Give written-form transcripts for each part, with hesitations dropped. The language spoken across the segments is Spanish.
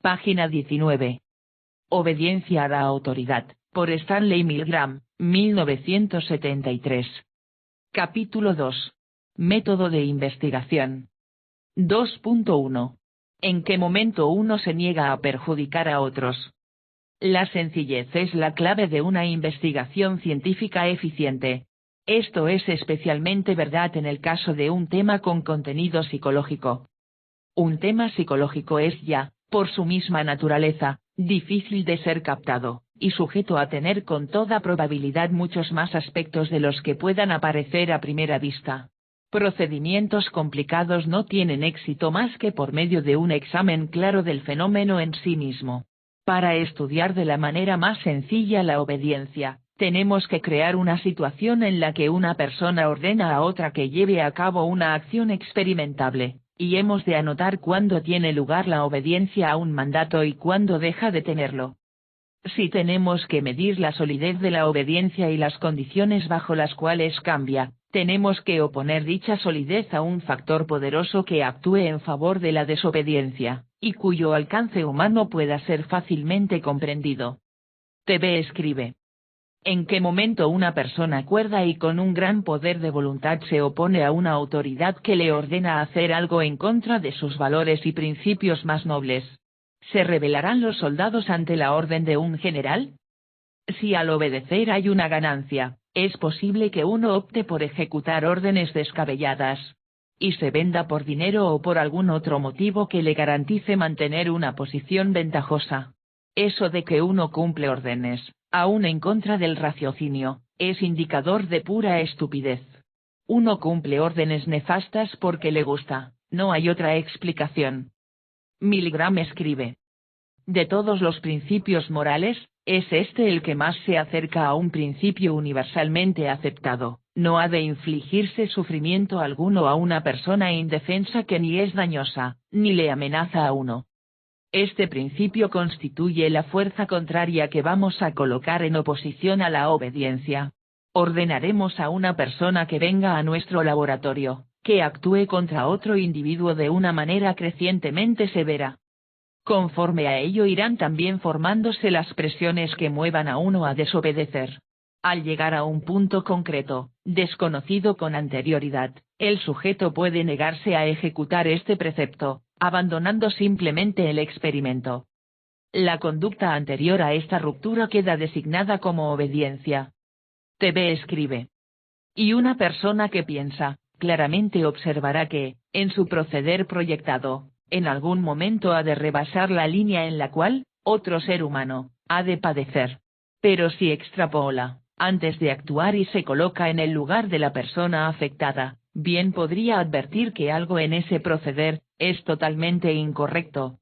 Página 19. Obediencia a la autoridad, por Stanley Milgram, 1973. Capítulo 2. Método de investigación. 2.1. ¿En qué momento uno se niega a perjudicar a otros? La sencillez es la clave de una investigación científica eficiente. Esto es especialmente verdad en el caso de un tema con contenido psicológico. Un tema psicológico es ya, por su misma naturaleza, difícil de ser captado, y sujeto a tener con toda probabilidad muchos más aspectos de los que puedan aparecer a primera vista. Procedimientos complicados no tienen éxito más que por medio de un examen claro del fenómeno en sí mismo. Para estudiar de la manera más sencilla la obediencia, tenemos que crear una situación en la que una persona ordena a otra que lleve a cabo una acción experimentable, y hemos de anotar cuándo tiene lugar la obediencia a un mandato y cuándo deja de tenerlo. Si tenemos que medir la solidez de la obediencia y las condiciones bajo las cuales cambia, tenemos que oponer dicha solidez a un factor poderoso que actúe en favor de la desobediencia, y cuyo alcance humano pueda ser fácilmente comprendido. TV escribe. ¿En qué momento una persona cuerda y con un gran poder de voluntad se opone a una autoridad que le ordena hacer algo en contra de sus valores y principios más nobles? ¿Se rebelarán los soldados ante la orden de un general? Si al obedecer hay una ganancia, es posible que uno opte por ejecutar órdenes descabelladas. Y se venda por dinero o por algún otro motivo que le garantice mantener una posición ventajosa. Eso de que uno cumple órdenes, aún en contra del raciocinio, es indicador de pura estupidez. Uno cumple órdenes nefastas porque le gusta, no hay otra explicación. Milgram escribe. De todos los principios morales, es este el que más se acerca a un principio universalmente aceptado: no ha de infligirse sufrimiento alguno a una persona indefensa que ni es dañosa, ni le amenaza a uno. Este principio constituye la fuerza contraria que vamos a colocar en oposición a la obediencia. Ordenaremos a una persona que venga a nuestro laboratorio, que actúe contra otro individuo de una manera crecientemente severa. Conforme a ello irán también formándose las presiones que muevan a uno a desobedecer. Al llegar a un punto concreto, desconocido con anterioridad, el sujeto puede negarse a ejecutar este precepto, abandonando simplemente el experimento. La conducta anterior a esta ruptura queda designada como obediencia. TV escribe. Y una persona que piensa, claramente observará que, en su proceder proyectado, en algún momento ha de rebasar la línea en la cual, otro ser humano, ha de padecer. Pero si extrapola, antes de actuar y se coloca en el lugar de la persona afectada, bien podría advertir que algo en ese proceder es totalmente incorrecto.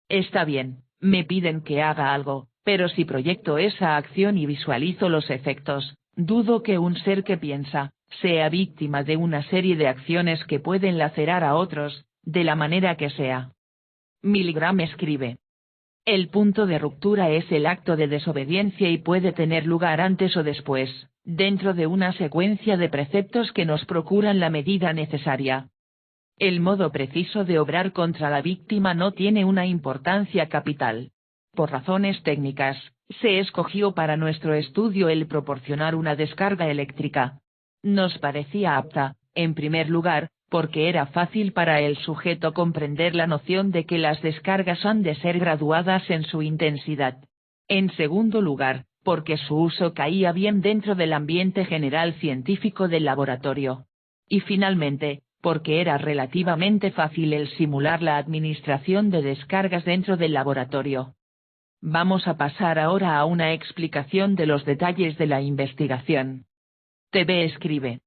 Está bien, me piden que haga algo, pero si proyecto esa acción y visualizo los efectos, dudo que un ser que piensa, sea víctima de una serie de acciones que pueden lacerar a otros, de la manera que sea. Milgram escribe. El punto de ruptura es el acto de desobediencia y puede tener lugar antes o después, dentro de una secuencia de preceptos que nos procuran la medida necesaria. El modo preciso de obrar contra la víctima no tiene una importancia capital. Por razones técnicas, se escogió para nuestro estudio el proporcionar una descarga eléctrica. Nos parecía apta, en primer lugar, porque era fácil para el sujeto comprender la noción de que las descargas han de ser graduadas en su intensidad. En segundo lugar, porque su uso caía bien dentro del ambiente general científico del laboratorio. Y finalmente, porque era relativamente fácil el simular la administración de descargas dentro del laboratorio. Vamos a pasar ahora a una explicación de los detalles de la investigación. TV escribe.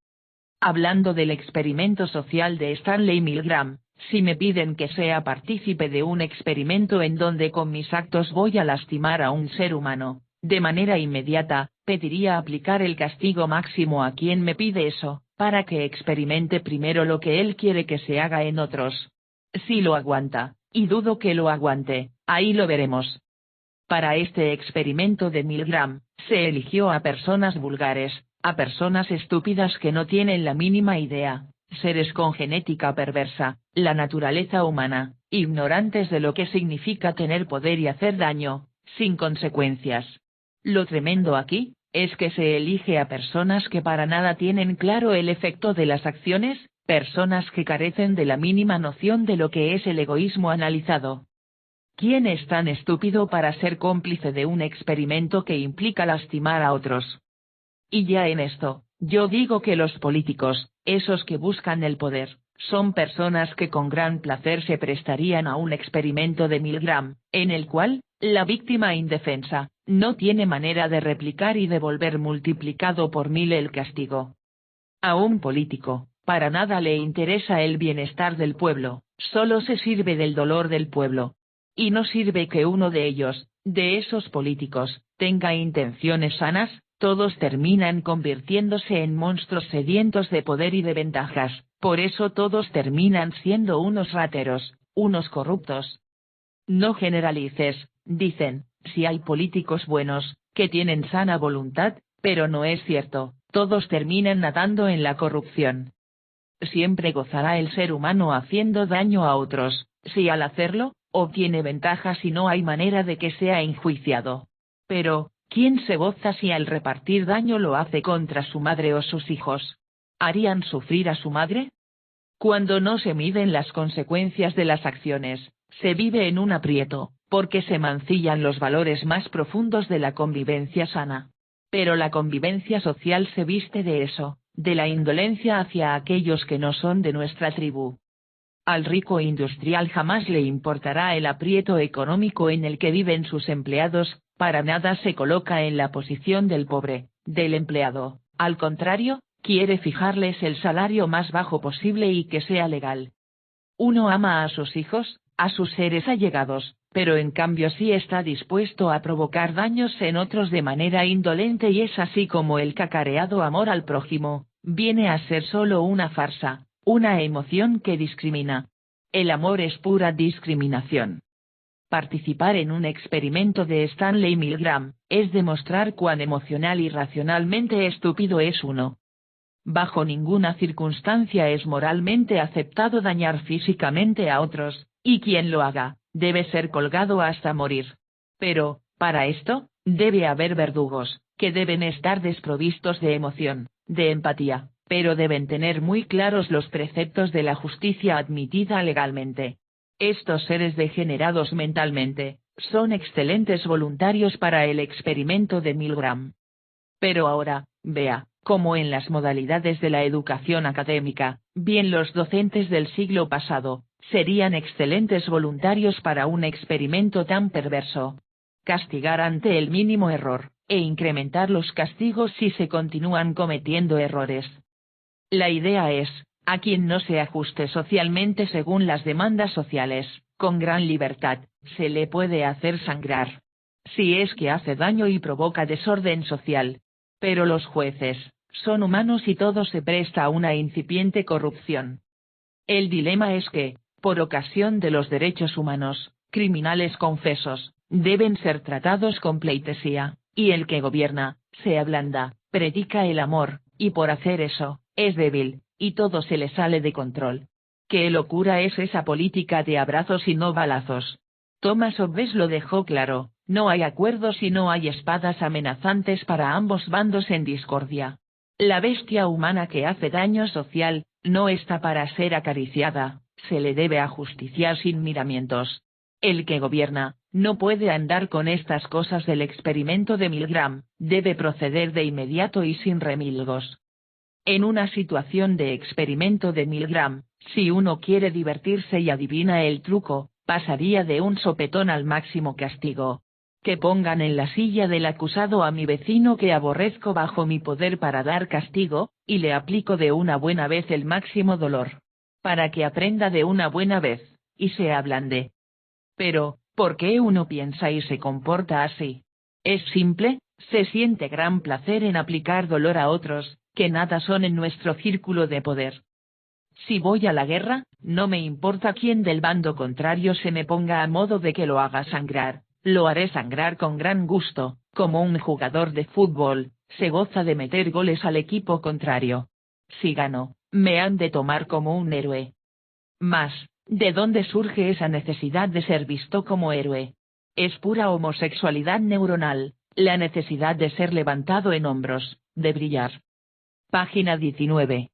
Hablando del experimento social de Stanley Milgram, si me piden que sea partícipe de un experimento en donde con mis actos voy a lastimar a un ser humano, de manera inmediata, pediría aplicar el castigo máximo a quien me pide eso, para que experimente primero lo que él quiere que se haga en otros. Si lo aguanta, y dudo que lo aguante, ahí lo veremos. Para este experimento de Milgram, se eligió a personas vulgares, a personas estúpidas que no tienen la mínima idea, seres con genética perversa, la naturaleza humana, ignorantes de lo que significa tener poder y hacer daño, sin consecuencias. Lo tremendo aquí, es que se elige a personas que para nada tienen claro el efecto de las acciones, personas que carecen de la mínima noción de lo que es el egoísmo analizado. ¿Quién es tan estúpido para ser cómplice de un experimento que implica lastimar a otros? Y ya en esto, yo digo que los políticos, esos que buscan el poder, son personas que con gran placer se prestarían a un experimento de Milgram, en el cual, la víctima indefensa, no tiene manera de replicar y devolver multiplicado por 1000 el castigo. A un político, para nada le interesa el bienestar del pueblo, solo se sirve del dolor del pueblo. Y no sirve que uno de ellos, de esos políticos, tenga intenciones sanas, todos terminan convirtiéndose en monstruos sedientos de poder y de ventajas, por eso todos terminan siendo unos rateros, unos corruptos. No generalices, dicen, si hay políticos buenos, que tienen sana voluntad, pero no es cierto, todos terminan nadando en la corrupción. Siempre gozará el ser humano haciendo daño a otros, si al hacerlo, obtiene ventajas y no hay manera de que sea enjuiciado. Pero, ¿quién se goza si al repartir daño lo hace contra su madre o sus hijos? ¿Harían sufrir a su madre? Cuando no se miden las consecuencias de las acciones, se vive en un aprieto, porque se mancillan los valores más profundos de la convivencia sana. Pero la convivencia social se viste de eso, de la indolencia hacia aquellos que no son de nuestra tribu. Al rico industrial jamás le importará el aprieto económico en el que viven sus empleados, para nada se coloca en la posición del pobre, del empleado, al contrario, quiere fijarles el salario más bajo posible y que sea legal. Uno ama a sus hijos, a sus seres allegados, pero en cambio sí está dispuesto a provocar daños en otros de manera indolente y es así como el cacareado amor al prójimo, viene a ser solo una farsa, una emoción que discrimina. El amor es pura discriminación. Participar en un experimento de Stanley Milgram, es demostrar cuán emocional y racionalmente estúpido es uno. Bajo ninguna circunstancia es moralmente aceptado dañar físicamente a otros, y quien lo haga, debe ser colgado hasta morir. Pero, para esto, debe haber verdugos, que deben estar desprovistos de emoción, de empatía, pero deben tener muy claros los preceptos de la justicia admitida legalmente. Estos seres degenerados mentalmente, son excelentes voluntarios para el experimento de Milgram. Pero ahora, vea, como en las modalidades de la educación académica, bien los docentes del siglo pasado, serían excelentes voluntarios para un experimento tan perverso. Castigar ante el mínimo error, e incrementar los castigos si se continúan cometiendo errores. La idea es, a quien no se ajuste socialmente según las demandas sociales, con gran libertad, se le puede hacer sangrar. Si es que hace daño y provoca desorden social. Pero los jueces, son humanos y todo se presta a una incipiente corrupción. El dilema es que, por ocasión de los derechos humanos, criminales confesos, deben ser tratados con pleitesía, y el que gobierna, se ablanda, predica el amor, y por hacer eso, es débil, y todo se le sale de control. ¿Qué locura es esa política de abrazos y no balazos? Thomas Hobbes lo dejó claro, no hay acuerdos y no hay espadas amenazantes para ambos bandos en discordia. La bestia humana que hace daño social, no está para ser acariciada, se le debe ajusticiar sin miramientos. El que gobierna, no puede andar con estas cosas del experimento de Milgram, debe proceder de inmediato y sin remilgos. En una situación de experimento de Milgram, si uno quiere divertirse y adivina el truco, pasaría de un sopetón al máximo castigo. Que pongan en la silla del acusado a mi vecino que aborrezco bajo mi poder para dar castigo, y le aplico de una buena vez el máximo dolor. Para que aprenda de una buena vez, y se ablande. Pero, ¿por qué uno piensa y se comporta así? Es simple, se siente gran placer en aplicar dolor a otros, que nada son en nuestro círculo de poder. Si voy a la guerra, no me importa quién del bando contrario se me ponga a modo de que lo haga sangrar, lo haré sangrar con gran gusto, como un jugador de fútbol, se goza de meter goles al equipo contrario. Si gano, me han de tomar como un héroe. Mas, ¿De dónde surge esa necesidad de ser visto como héroe? Es pura homosexualidad neuronal, la necesidad de ser levantado en hombros, de brillar. Página 19.